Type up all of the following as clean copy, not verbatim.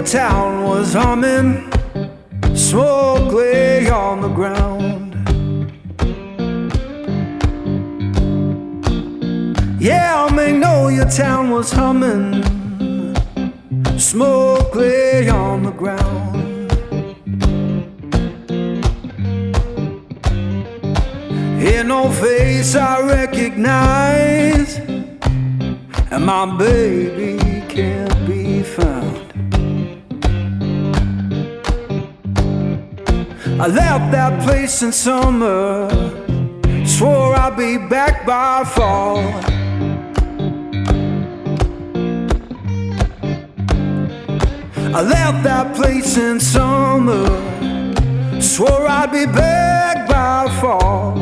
your town was humming, smoke lay on the ground. Yeah, I may know your town was humming, smoke lay on the ground. Ain't no face I recognize, and my baby can't be found. I left that place in summer, swore I'd be back by fall. I left that place in summer, swore I'd be back by fall.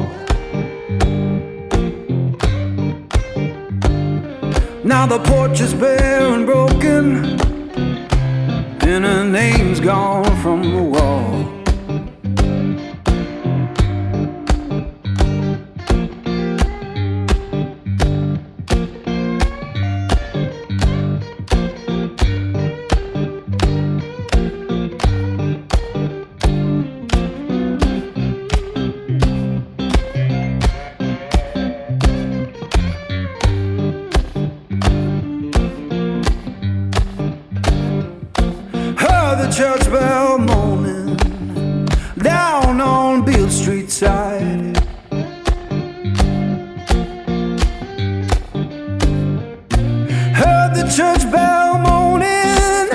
Now the porch is bare and broken, and her name's gone from the wall. Church bell moaning down on Beale Street side. Heard the church bell moaning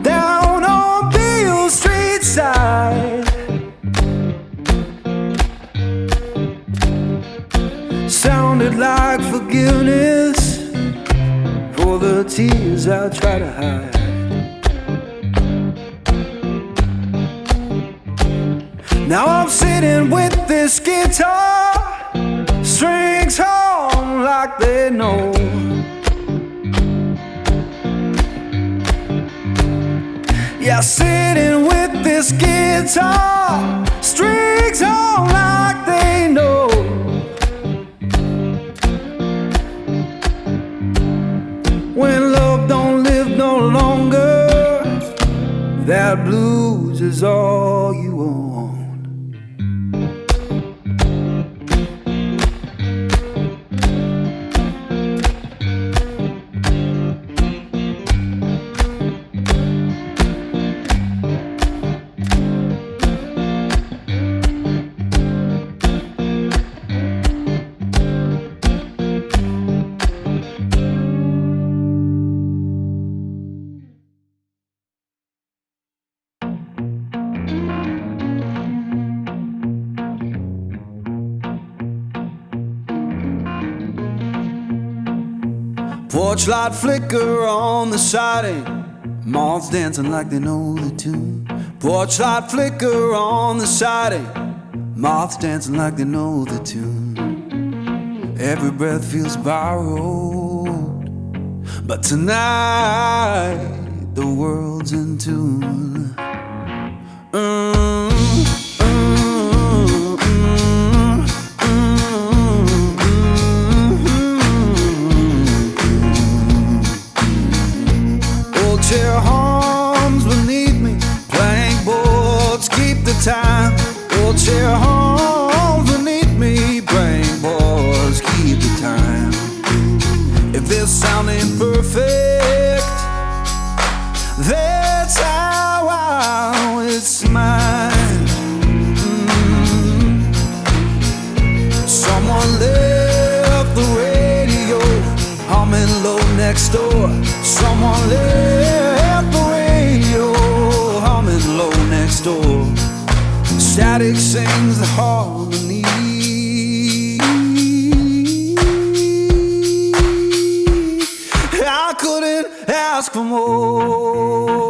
down on Beale Street side. Sounded like forgiveness for the tears I try to hide. Now I'm sitting with this guitar, strings hum like they know. Yeah, sitting with this guitar, strings hum like they know. When love don't live no longer, that blues is all you own. Porch light flicker on the siding, moths dancing like they know the tune. Porch light flicker on the siding, moths dancing like they know the tune. Every breath feels borrowed, but tonight the world's in tune. Chair hums beneath me, plank boards keep the time. Old chair hums beneath me, plank boards keep the time. If this sound ain't perfect, that's how it's mine. Someone left the radio humming low next door. Someone left the radio humming low next door. Static sings the harmony. I couldn't ask for more.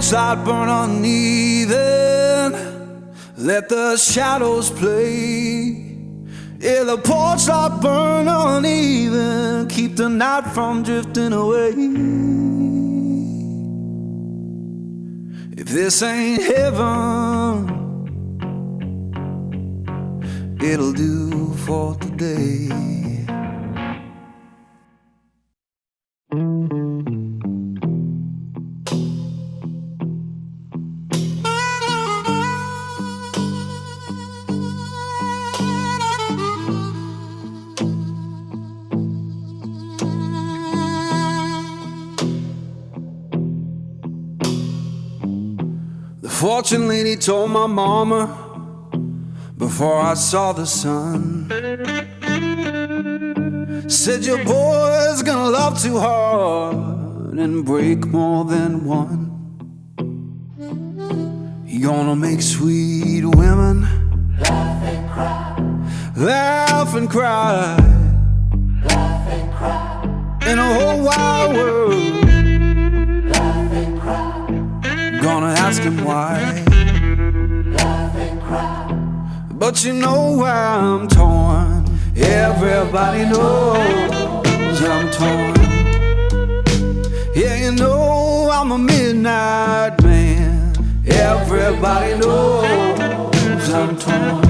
porch light burn uneven, let the shadows play. Yeah, the porch light burn uneven, keep the night from drifting away. If this ain't heaven, it'll do for today. The fortune lady told my mama before I saw the sun, said your boy's gonna love too hard and break more than one. He gonna make sweet women laugh and cry, laugh and cry, laugh and cry, in a whole wide world. Laugh and cry. Gonna ask him why, laugh and cry. But you know why I'm torn. Everybody knows I'm torn. Yeah, you know I'm a midnight man. Everybody knows I'm torn.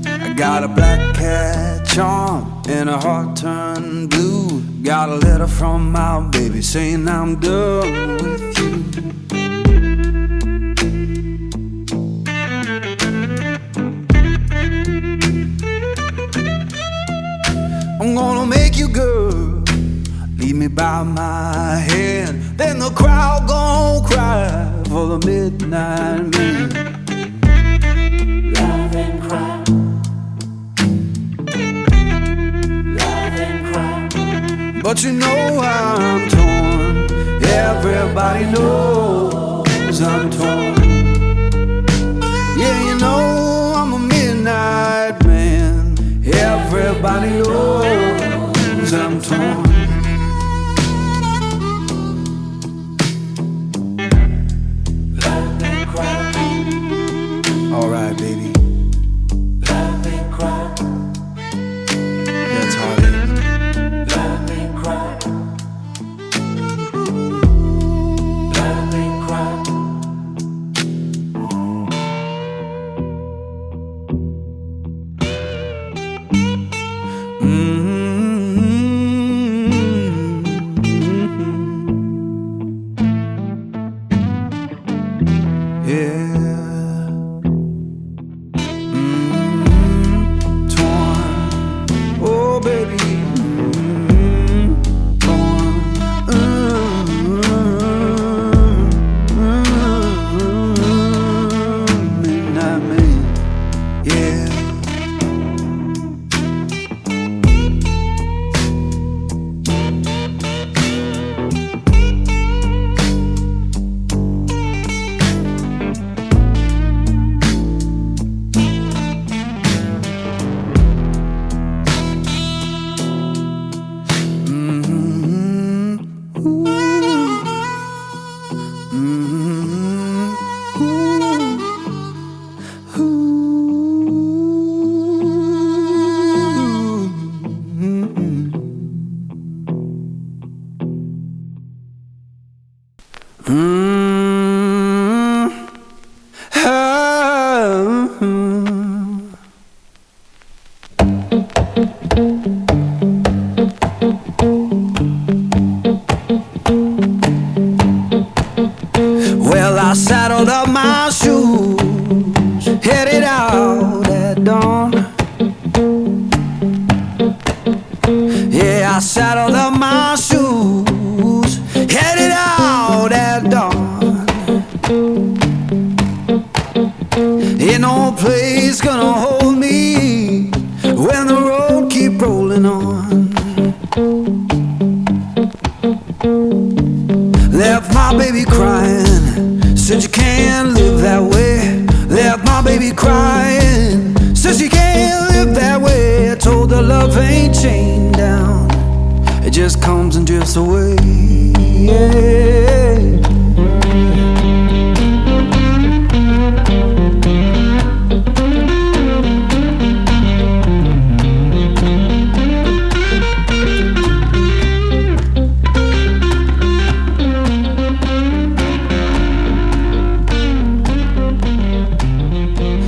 I got a black cat charm and a heart turned blue. Got a letter from my baby saying I'm done with you. I'm gonna make you good, lead me by my hand. Then the crowd gon' cry for the midnight man. Love and cry, love and cry. But you know I'm torn. Everybody knows I'm torn. Yeah, you know I'm a midnight man. Everybody knows I'm torn. Love and cry. Alright, baby. Love and cry. That's how it is. Love and cry. Love and cry. Well, I saddled up my shoes, headed out at dawn. Yeah, I saddled up my shoes, headed out at dawn. Ain't no place gonna hold me when the road keep rolling on. Left my baby crying, said you can't live that way. Left my baby crying, said she can't live that way. I told her love ain't chained down, it just comes and drifts away.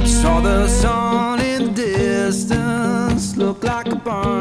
Saw the sun in the distance, looked like a burn.